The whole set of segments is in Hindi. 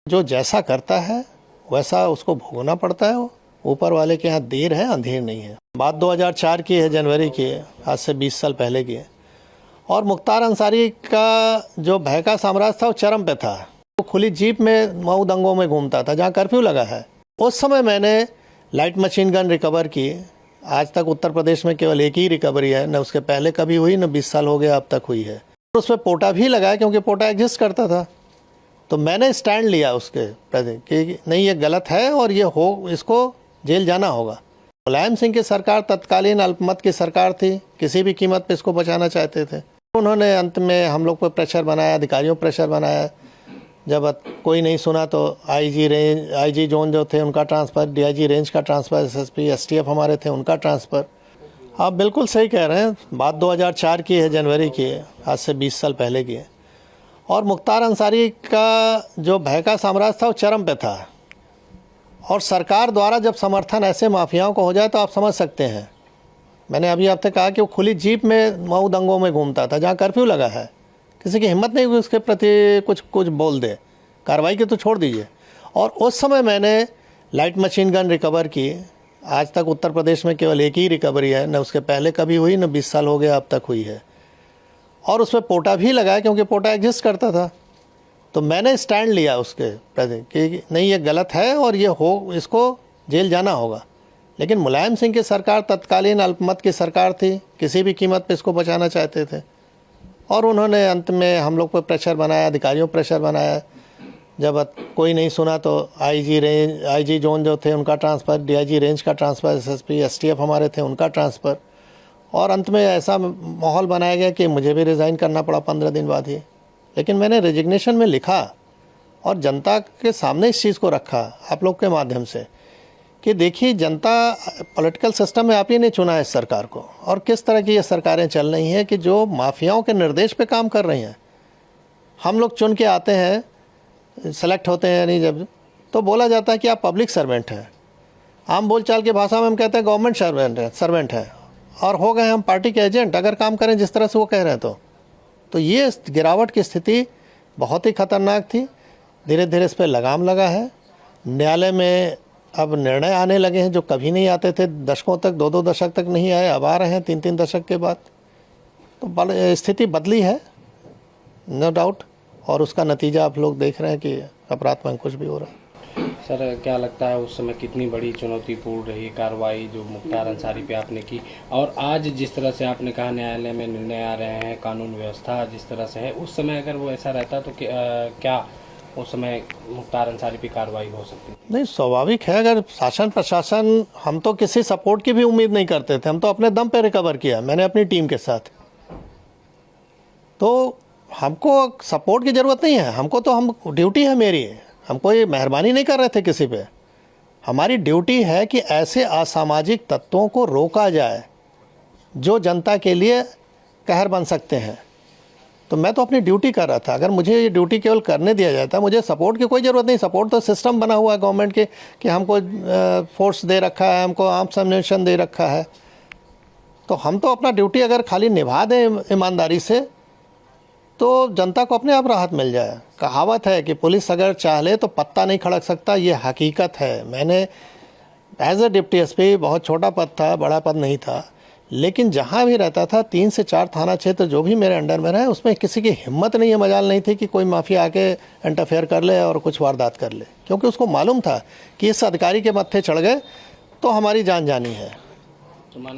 जो जैसा करता है वैसा उसको भोगना पड़ता है। ऊपर वाले के यहाँ देर है अंधेर नहीं है। बात 2004 की है, जनवरी की है, आज से 20 साल पहले की है। और मुख्तार अंसारी का जो भय का साम्राज्य था वो चरम पे था। वो खुली जीप में मऊ दंगों में घूमता था जहाँ कर्फ्यू लगा है। उस समय मैंने लाइट मशीन गन रिकवर की। आज तक उत्तर प्रदेश में केवल एक ही रिकवरी है, न उसके पहले कभी हुई, न 20 साल हो गया अब तक हुई है। उसमें पोटा भी लगाया क्योंकि पोटा एग्जिस्ट करता था। तो मैंने स्टैंड लिया उसके प्रति कि नहीं, ये गलत है और ये हो, इसको जेल जाना होगा। मुलायम सिंह की सरकार तत्कालीन अल्पमत की सरकार थी, किसी भी कीमत पे इसको बचाना चाहते थे। उन्होंने अंत में हम लोग पर प्रेशर बनाया, अधिकारियों पर प्रेशर बनाया। जब कोई नहीं सुना तो आईजी जोन जो थे उनका ट्रांसफ़र, डीआईजी रेंज का ट्रांसफ़र, एसएसपी एसटीएफ हमारे थे उनका ट्रांसफ़र। आप बिल्कुल सही कह रहे हैं। बात 2004 की है, जनवरी की है, आज से 20 साल पहले की है। और मुख्तार अंसारी का जो भय का साम्राज्य था वो चरम पे था। और सरकार द्वारा जब समर्थन ऐसे माफियाओं को हो जाए तो आप समझ सकते हैं। मैंने अभी आपसे कहा कि वो खुली जीप में मऊ दंगों में घूमता था जहाँ कर्फ्यू लगा है। किसी की हिम्मत नहीं हुई उसके प्रति कुछ बोल दे, कार्रवाई की तो छोड़ दीजिए। और उस समय मैंने लाइट मशीन गन रिकवर की। आज तक उत्तर प्रदेश में केवल एक ही रिकवरी है, न उसके पहले कभी हुई, न 20 साल हो गया अब तक हुई है। और उसमें पोटा भी लगाया क्योंकि पोटा एग्जिस्ट करता था। तो मैंने स्टैंड लिया उसके प्रति कि नहीं, ये गलत है और ये हो, इसको जेल जाना होगा। लेकिन मुलायम सिंह की सरकार तत्कालीन अल्पमत की सरकार थी, किसी भी कीमत पे इसको बचाना चाहते थे। और उन्होंने अंत में हम लोग पर प्रेशर बनाया, अधिकारियों पर प्रेशर बनाया। जब कोई नहीं सुना तो आईजी जोन जो थे उनका ट्रांसफ़र, डीआईजी रेंज का ट्रांसफ़र, एसएसपी एसटीएफ हमारे थे उनका ट्रांसफ़र। और अंत में ऐसा माहौल बनाया गया कि मुझे भी रिज़ाइन करना पड़ा 15 दिन बाद ही। लेकिन मैंने रेजिग्नेशन में लिखा और जनता के सामने इस चीज़ को रखा आप लोग के माध्यम से कि देखिए, जनता पॉलिटिकल सिस्टम में आप ही ने चुना है इस सरकार को। और किस तरह की ये सरकारें चल रही हैं कि जो माफियाओं के निर्देश पे काम कर रही हैं। हम लोग चुन के आते हैं, सेलेक्ट होते हैं, नहीं जब तो बोला जाता है कि आप पब्लिक सर्वेंट हैं। आम बोलचाल की भाषा में हम कहते हैं गवर्नमेंट सर्वेंट है और हो गए हम पार्टी के एजेंट अगर काम करें जिस तरह से वो कह रहे हैं। तो ये गिरावट की स्थिति बहुत ही खतरनाक थी। धीरे धीरे इस पर लगाम लगा है। न्यायालय में अब निर्णय आने लगे हैं जो कभी नहीं आते थे, दशकों तक, 2-2 दशक तक नहीं आए, अब आ रहे हैं 3-3 दशक के बाद। तो स्थिति बदली है, नो डाउट। और उसका नतीजा आप लोग देख रहे हैं कि अपराध में अंकुश भी हो रहा है। सर, क्या लगता है उस समय कितनी बड़ी चुनौतीपूर्ण रही कार्रवाई जो मुख्तार अंसारी पे आपने की, और आज जिस तरह से आपने कहा न्यायालय में निर्णय आ रहे हैं, कानून व्यवस्था जिस तरह से है, उस समय अगर वो ऐसा रहता तो क्या उस समय मुख्तार अंसारी पे कार्रवाई हो सकती? नहीं, स्वाभाविक है। अगर शासन प्रशासन, हम तो किसी सपोर्ट की भी उम्मीद नहीं करते थे, हम तो अपने दम पे रिकवर किया, मैंने अपनी टीम के साथ। तो हमको सपोर्ट की ज़रूरत नहीं है, हमको तो हम ड्यूटी है मेरी, हम कोई मेहरबानी नहीं कर रहे थे किसी पे। हमारी ड्यूटी है कि ऐसे असामाजिक तत्वों को रोका जाए जो जनता के लिए कहर बन सकते हैं। तो मैं तो अपनी ड्यूटी कर रहा था। अगर मुझे ये ड्यूटी केवल करने दिया जाता, मुझे सपोर्ट की कोई ज़रूरत नहीं। सपोर्ट तो सिस्टम बना हुआ है गवर्नमेंट के कि हमको फोर्स दे रखा है, हमको आर्म्स एम्युनिशन दे रखा है। तो हम तो अपना ड्यूटी अगर खाली निभा दें ईमानदारी से तो जनता को अपने आप राहत मिल जाए। कहावत है कि पुलिस अगर चाह ले तो पत्ता नहीं खड़क सकता, ये हकीकत है। मैंने एज ए डिप्टी एसपी, बहुत छोटा पद था, बड़ा पद नहीं था, लेकिन जहाँ भी रहता था 3 से 4 थाना क्षेत्र जो भी मेरे अंडर में रहे, उसमें किसी की हिम्मत नहीं है, मजाल नहीं थी कि कोई माफिया आके इंटरफेयर कर ले और कुछ वारदात कर ले, क्योंकि उसको मालूम था कि इस अधिकारी के मत्थे चढ़ गए तो हमारी जान जानी है,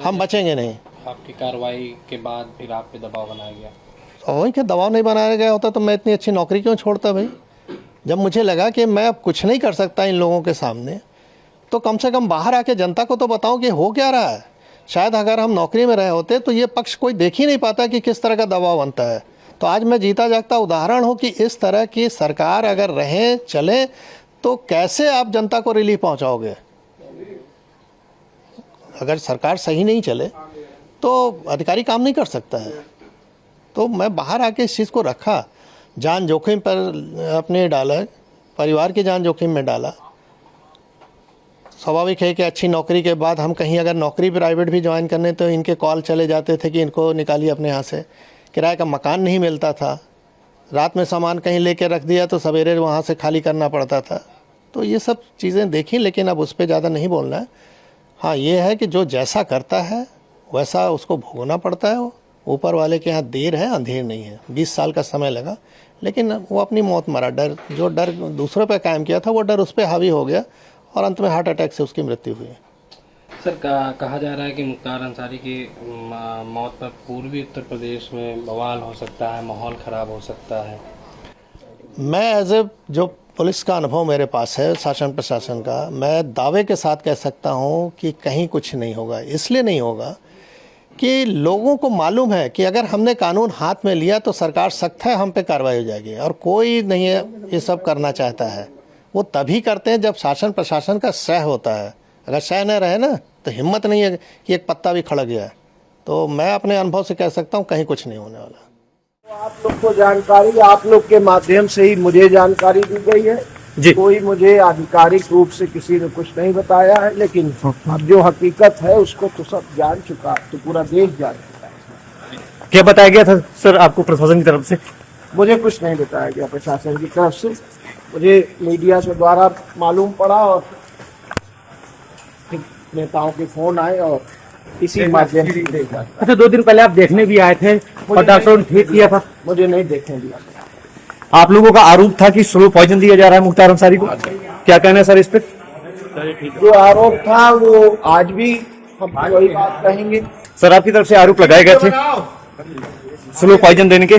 हम बचेंगे नहीं। आपकी कार्रवाई के बाद फिर आप पे दबाव बनाया गया? वही कि दबाव नहीं बनाया गया होता तो मैं इतनी अच्छी नौकरी क्यों छोड़ता भाई। जब मुझे लगा कि मैं अब कुछ नहीं कर सकता इन लोगों के सामने, तो कम से कम बाहर आके जनता को तो बताऊं कि हो क्या रहा है। शायद अगर हम नौकरी में रहे होते तो ये पक्ष कोई देख ही नहीं पाता कि किस तरह का दबाव बनता है। तो आज मैं जीता जागता उदाहरण हूँ कि इस तरह की सरकार अगर रहे चले तो कैसे आप जनता को रिलीफ पहुँचाओगे। अगर सरकार सही नहीं चले तो अधिकारी काम नहीं कर सकता है। तो मैं बाहर आके इस चीज़ को रखा, जान जोखिम पर अपने डाला, परिवार की जान जोखिम में डाला। स्वाभाविक है कि अच्छी नौकरी के बाद हम कहीं अगर नौकरी प्राइवेट भी ज्वाइन करने तो इनके कॉल चले जाते थे कि इनको निकालिए अपने यहाँ से। किराए का मकान नहीं मिलता था, रात में सामान कहीं लेके रख दिया तो सवेरे वहाँ से खाली करना पड़ता था। तो ये सब चीज़ें देखी, लेकिन अब उस पर ज़्यादा नहीं बोलना है। हाँ, ये है कि जो जैसा करता है वैसा उसको भोगना पड़ता है। ऊपर वाले के यहाँ देर है, अंधेर नहीं है। 20 साल का समय लगा, लेकिन वो अपनी मौत मरा। जो डर दूसरों पे कायम किया था, वो डर उस पर हावी हो गया और अंत में हार्ट अटैक से उसकी मृत्यु हुई। सर, कहा जा रहा है कि मुख्तार अंसारी की मौत पर पूर्वी उत्तर प्रदेश में बवाल हो सकता है, माहौल ख़राब हो सकता है। मैं एज ए जो पुलिस का अनुभव मेरे पास है, शासन प्रशासन का, मैं दावे के साथ कह सकता हूं कि कहीं कुछ नहीं होगा। इसलिए नहीं होगा कि लोगों को मालूम है कि अगर हमने कानून हाथ में लिया तो सरकार सख्त है, हम पे कार्रवाई हो जाएगी। और कोई नहीं है ये सब करना चाहता है। वो तभी करते हैं जब शासन प्रशासन का सह होता है। अगर सह न रहे ना तो हिम्मत नहीं है कि एक पत्ता भी खड़क गया। तो मैं अपने अनुभव से कह सकता हूँ कहीं कुछ नहीं होने वाला। आप लोग को जानकारी, आप लोग के माध्यम से ही मुझे जानकारी दी गई है जी। कोई मुझे आधिकारिक रूप से किसी ने कुछ नहीं बताया है, लेकिन अब जो हकीकत है उसको तो सब जान चुका, तो पूरा देश जान चुका है। क्या बताया गया था सर आपको प्रशासन की तरफ से? मुझे कुछ नहीं बताया गया प्रशासन की तरफ से। मुझे मीडिया के द्वारा मालूम पड़ा और नेताओं के फोन आए और इसी माध्यम से देखा। अच्छा, 2 दिन पहले आप देखने भी आए थे और डॉक्टरों ने ठीक किया था। मुझे नहीं देखने दिया। आप लोगों का आरोप था कि स्लो पॉइजन दिया जा रहा है मुख्तार अंसारी को, क्या कहना है सर इस पे? जो आरोप था वो आज भी हम वही बात कहेंगे। सर, आपकी तरफ से आरोप लगाए गए थे स्लो पॉइजन देने के?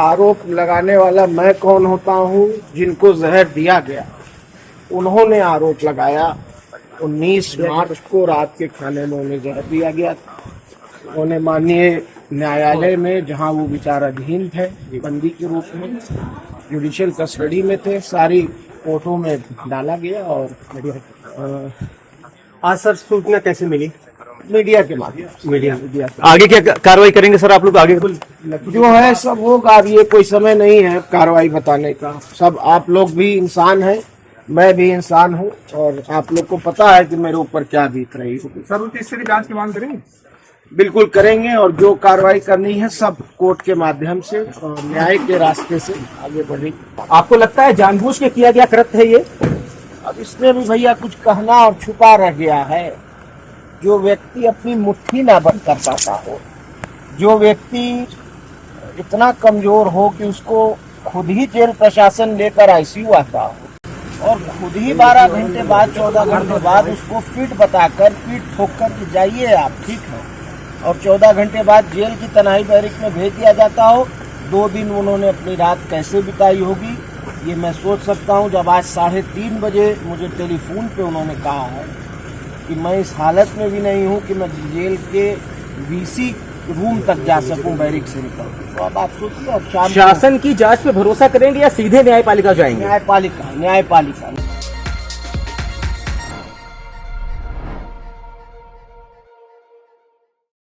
आरोप लगाने वाला मैं कौन होता हूँ? जिनको जहर दिया गया उन्होंने आरोप लगाया। 19 मार्च को रात के खाने में उन्हें जहर दिया गया था। उन्हें माननीय न्यायालय में, जहां वो विचाराधीन थे बंदी के रूप में, जुडिशियल कस्टडी में थे, सारी कोर्टों में डाला गया। और आज सर सूचना कैसे मिली? मीडिया के माध्यम से। मीडिया आगे क्या कार्रवाई करेंगे सर आप लोग? आगे जो है सब होगा। अब ये कोई समय नहीं है कार्रवाई बताने का। सब आप लोग भी इंसान हैं, मैं भी इंसान हूँ, और आप लोग को पता है कि मेरे ऊपर क्या बीत रही है। सर, उनकी इससे जांच की मांग करेंगे? बिल्कुल करेंगे, और जो कार्रवाई करनी है सब कोर्ट के माध्यम से और न्याय के रास्ते से आगे बढ़ेगी। आपको लगता है जानबूझ के किया गया कृत्य है ये? अब इसमें भी भैया कुछ कहना और छुपा रह गया है। जो व्यक्ति अपनी मुट्ठी ना बंद कर पाता हो, जो व्यक्ति इतना कमजोर हो कि उसको खुद ही जेल प्रशासन लेकर आईसीयू आता हो, और खुद ही 12 घंटे बाद 14 घंटे बाद उसको फिट बताकर पीठ ठोक कर के जाइए आप, ठीक है, और 14 घंटे बाद जेल की तन्हाई बैरिक में भेज दिया जाता हो। 2 दिन उन्होंने अपनी रात कैसे बिताई होगी ये मैं सोच सकता हूँ। जब आज 3:30 बजे मुझे टेलीफोन पे उन्होंने कहा है कि मैं इस हालत में भी नहीं हूँ कि मैं जेल के वीसी रूम तक जा सकूं बैरिक से निकल। तो अब आप सोचिए, अब शासन की जांच पे भरोसा करेंगे या सीधे न्यायपालिका जाएंगे? न्यायपालिका